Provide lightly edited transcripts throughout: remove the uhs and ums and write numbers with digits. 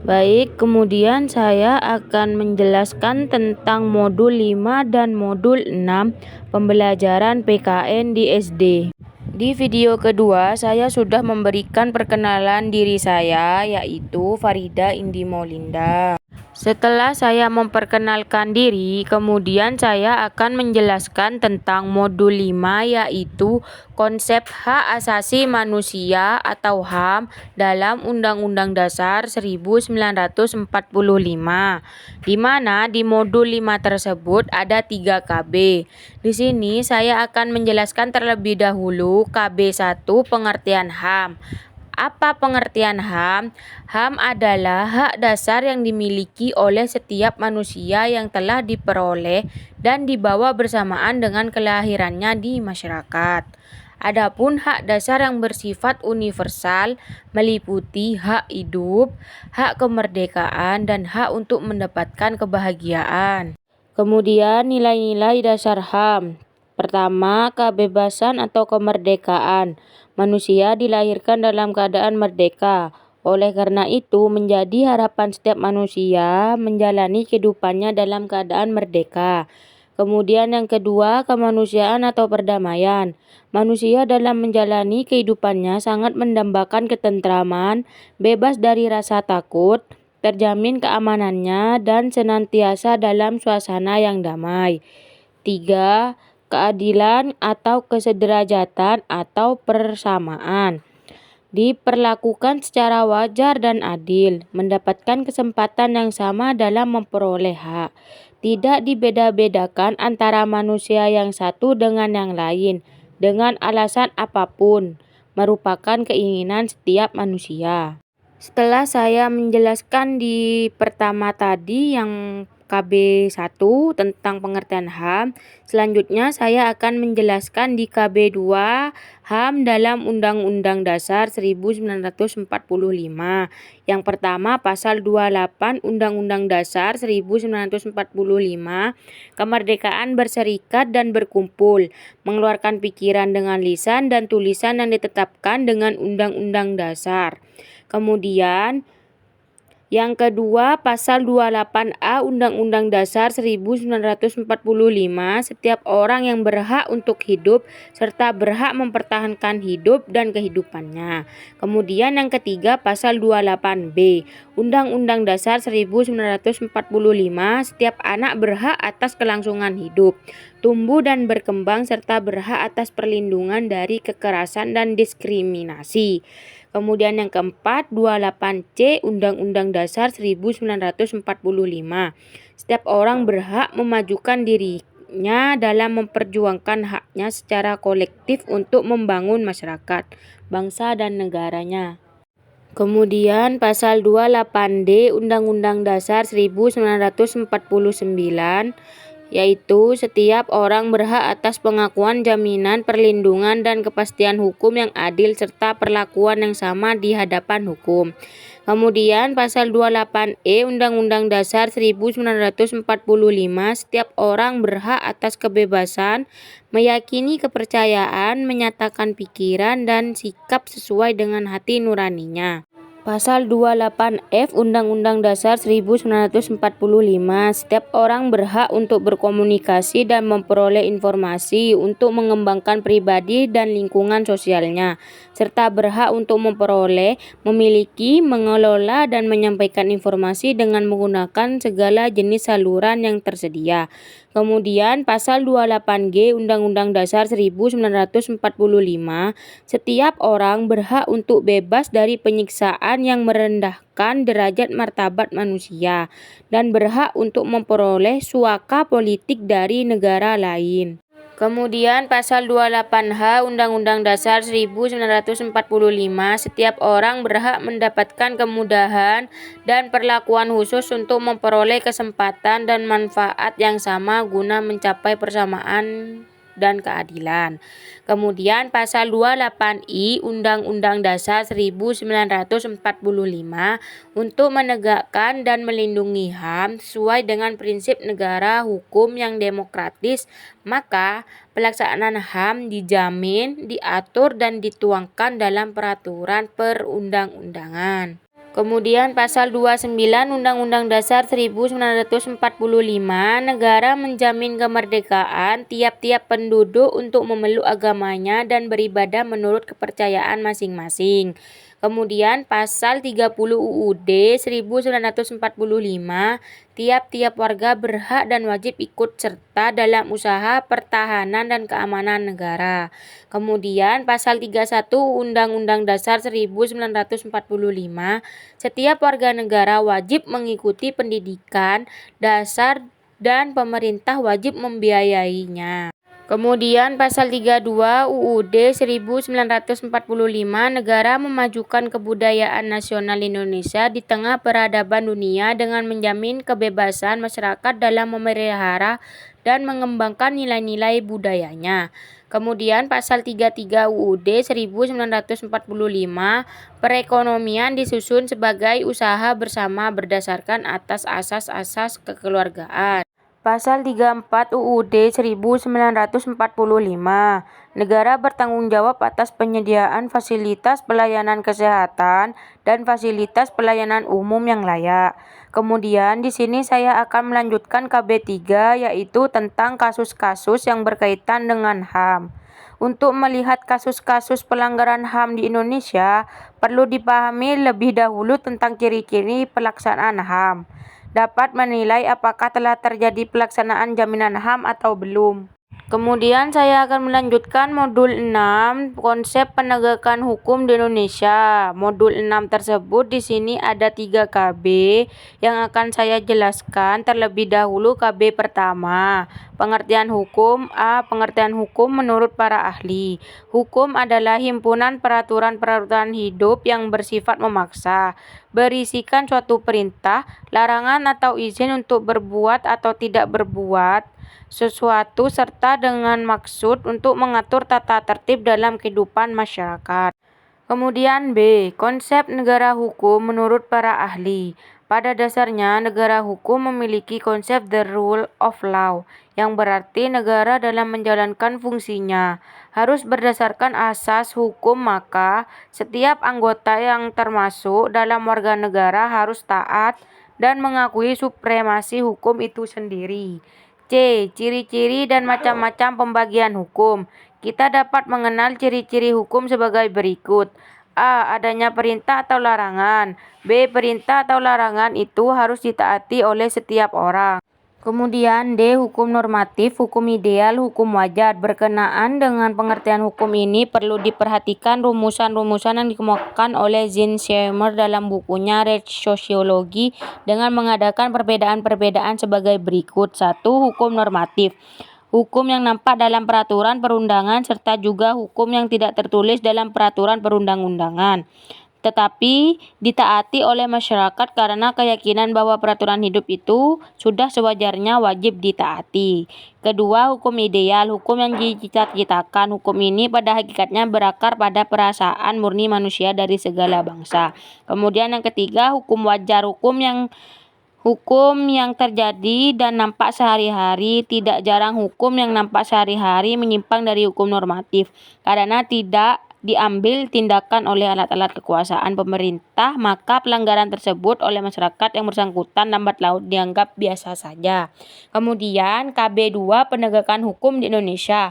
Baik, kemudian saya akan menjelaskan tentang modul 5 dan modul 6 pembelajaran PKN di SD. Di video kedua, saya sudah memberikan perkenalan diri saya, yaitu Farida Indi Maulinda. Setelah saya memperkenalkan diri, kemudian saya akan menjelaskan tentang modul 5, yaitu konsep hak asasi manusia atau HAM dalam Undang-Undang Dasar 1945, di mana di modul 5 tersebut ada 3 KB. Di sini saya akan menjelaskan terlebih dahulu KB 1 pengertian HAM. Apa pengertian HAM? HAM adalah hak dasar yang dimiliki oleh setiap manusia yang telah diperoleh dan dibawa bersamaan dengan kelahirannya di masyarakat. Adapun hak dasar yang bersifat universal meliputi hak hidup, hak kemerdekaan, dan hak untuk mendapatkan kebahagiaan. Kemudian nilai-nilai dasar HAM. Pertama, kebebasan atau kemerdekaan. Manusia dilahirkan dalam keadaan merdeka. Oleh karena itu, menjadi harapan setiap manusia menjalani kehidupannya dalam keadaan merdeka. Kemudian yang kedua, kemanusiaan atau perdamaian. Manusia dalam menjalani kehidupannya sangat mendambakan ketentraman, bebas dari rasa takut, terjamin keamanannya, dan senantiasa dalam suasana yang damai. 3. Keadilan atau kesederajatan atau persamaan. Diperlakukan secara wajar dan adil, mendapatkan kesempatan yang sama dalam memperoleh hak. Tidak dibeda-bedakan antara manusia yang satu dengan yang lain, dengan alasan apapun, merupakan keinginan setiap manusia. Setelah saya menjelaskan di pertama tadi yang KB 1 tentang pengertian HAM, selanjutnya saya akan menjelaskan di KB 2 HAM dalam Undang-Undang Dasar 1945. Yang pertama, pasal 28 Undang-Undang Dasar 1945, kemerdekaan berserikat dan berkumpul, mengeluarkan pikiran dengan lisan dan tulisan yang ditetapkan dengan Undang-Undang Dasar. Kemudian yang kedua, pasal 28A Undang-Undang Dasar 1945, setiap orang yang berhak untuk hidup serta berhak mempertahankan hidup dan kehidupannya. Kemudian yang ketiga, pasal 28B Undang-Undang Dasar 1945, setiap anak berhak atas kelangsungan hidup, tumbuh dan berkembang serta berhak atas perlindungan dari kekerasan dan diskriminasi. Kemudian yang keempat, 28C Undang-Undang Dasar 1945. Setiap orang berhak memajukan dirinya dalam memperjuangkan haknya secara kolektif untuk membangun masyarakat, bangsa dan negaranya. Kemudian pasal 28D Undang-Undang Dasar 1949, yaitu setiap orang berhak atas pengakuan, jaminan, perlindungan, dan kepastian hukum yang adil serta perlakuan yang sama di hadapan hukum. Kemudian pasal 28E Undang-Undang Dasar 1945, setiap orang berhak atas kebebasan meyakini kepercayaan, menyatakan pikiran dan sikap sesuai dengan hati nuraninya. Pasal 28F Undang-Undang Dasar 1945, setiap orang berhak untuk berkomunikasi dan memperoleh informasi untuk mengembangkan pribadi dan lingkungan sosialnya, serta berhak untuk memperoleh, memiliki, mengelola, dan menyampaikan informasi dengan menggunakan segala jenis saluran yang tersedia. Kemudian pasal 28G Undang-Undang Dasar 1945, setiap orang berhak untuk bebas dari penyiksaan yang merendahkan derajat martabat manusia dan berhak untuk memperoleh suaka politik dari negara lain. Kemudian pasal 28H Undang-Undang Dasar 1945, setiap orang berhak mendapatkan kemudahan dan perlakuan khusus untuk memperoleh kesempatan dan manfaat yang sama guna mencapai persamaan dan keadilan. Kemudian pasal 28I Undang-Undang Dasar 1945 untuk menegakkan dan melindungi HAM sesuai dengan prinsip negara hukum yang demokratis, maka pelaksanaan HAM dijamin, diatur, dan dituangkan dalam peraturan perundang-undangan. Kemudian pasal 29 Undang-Undang Dasar 1945, negara menjamin kemerdekaan tiap-tiap penduduk untuk memeluk agamanya dan beribadah menurut kepercayaan masing-masing. Kemudian pasal 30 UUD 1945, tiap-tiap warga berhak dan wajib ikut serta dalam usaha pertahanan dan keamanan negara. Kemudian pasal 31 Undang-Undang Dasar 1945, setiap warga negara wajib mengikuti pendidikan dasar dan pemerintah wajib membiayainya. Kemudian pasal 32 UUD 1945, negara memajukan kebudayaan nasional Indonesia di tengah peradaban dunia dengan menjamin kebebasan masyarakat dalam memelihara dan mengembangkan nilai-nilai budayanya. Kemudian pasal 33 UUD 1945, perekonomian disusun sebagai usaha bersama berdasarkan atas asas-asas kekeluargaan. Pasal 34 UUD 1945, negara bertanggung jawab atas penyediaan fasilitas pelayanan kesehatan dan fasilitas pelayanan umum yang layak. Kemudian di sini saya akan melanjutkan KB 3, yaitu tentang kasus-kasus yang berkaitan dengan HAM. Untuk melihat kasus-kasus pelanggaran HAM di Indonesia, perlu dipahami lebih dahulu tentang ciri-ciri pelaksanaan HAM. Dapat menilai apakah telah terjadi pelaksanaan jaminan HAM atau belum. Kemudian saya akan melanjutkan modul 6, konsep penegakan hukum di Indonesia. Modul 6 tersebut di sini ada 3 KB yang akan saya jelaskan. Terlebih dahulu KB pertama, pengertian hukum. Pengertian hukum menurut para ahli. Hukum adalah himpunan peraturan-peraturan hidup yang bersifat memaksa, berisikan suatu perintah, larangan atau izin untuk berbuat atau tidak berbuat sesuatu serta dengan maksud untuk mengatur tata tertib dalam kehidupan masyarakat. Kemudian B, konsep negara hukum menurut para ahli. Pada dasarnya, negara hukum memiliki konsep the rule of law, yang berarti negara dalam menjalankan fungsinya harus berdasarkan asas hukum, maka setiap anggota yang termasuk dalam warga negara harus taat dan mengakui supremasi hukum itu sendiri. C. Ciri-ciri dan macam-macam pembagian hukum. Kita dapat mengenal ciri-ciri hukum sebagai berikut. A. Adanya perintah atau larangan. B. Perintah atau larangan itu harus ditaati oleh setiap orang. Kemudian D. Hukum normatif, hukum ideal, hukum wajar. Berkenaan dengan pengertian hukum ini perlu diperhatikan rumusan-rumusan yang dikemukakan oleh Jean Scheimer dalam bukunya Red Sociology dengan mengadakan perbedaan-perbedaan sebagai berikut. 1. Hukum normatif. Hukum yang nampak dalam peraturan perundangan serta juga hukum yang tidak tertulis dalam peraturan perundang-undangan, tetapi ditaati oleh masyarakat karena keyakinan bahwa peraturan hidup itu sudah sewajarnya wajib ditaati. Kedua, hukum ideal, hukum yang dicita-citakan. Hukum ini pada hakikatnya berakar pada perasaan murni manusia dari segala bangsa. Kemudian yang ketiga, hukum wajar, hukum yang terjadi dan nampak sehari-hari. Tidak jarang hukum yang nampak sehari-hari menyimpang dari hukum normatif karena tidak diambil tindakan oleh alat-alat kekuasaan pemerintah, maka pelanggaran tersebut oleh masyarakat yang bersangkutan lambat laun dianggap biasa saja. Kemudian KB 2, penegakan hukum di Indonesia.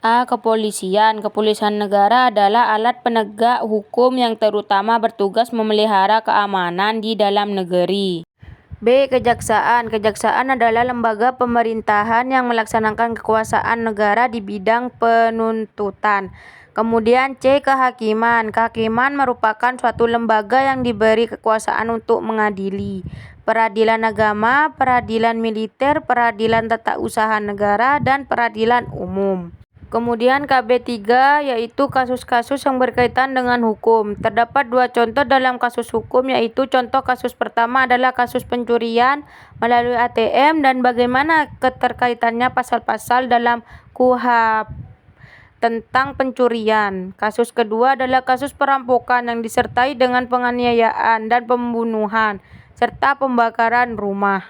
A. Kepolisian. Kepolisian negara adalah alat penegak hukum yang terutama bertugas memelihara keamanan di dalam negeri. B. Kejaksaan. Kejaksaan adalah lembaga pemerintahan yang melaksanakan kekuasaan negara di bidang penuntutan. Kemudian C. Kehakiman. Kehakiman merupakan suatu lembaga yang diberi kekuasaan untuk mengadili peradilan agama, peradilan militer, peradilan tata usaha negara, dan peradilan umum. Kemudian KB 3, yaitu kasus-kasus yang berkaitan dengan hukum. Terdapat 2 contoh dalam kasus hukum, yaitu contoh kasus pertama adalah kasus pencurian melalui ATM dan bagaimana keterkaitannya pasal-pasal dalam KUHP tentang pencurian. Kasus kedua adalah kasus perampokan yang disertai dengan penganiayaan dan pembunuhan serta pembakaran rumah.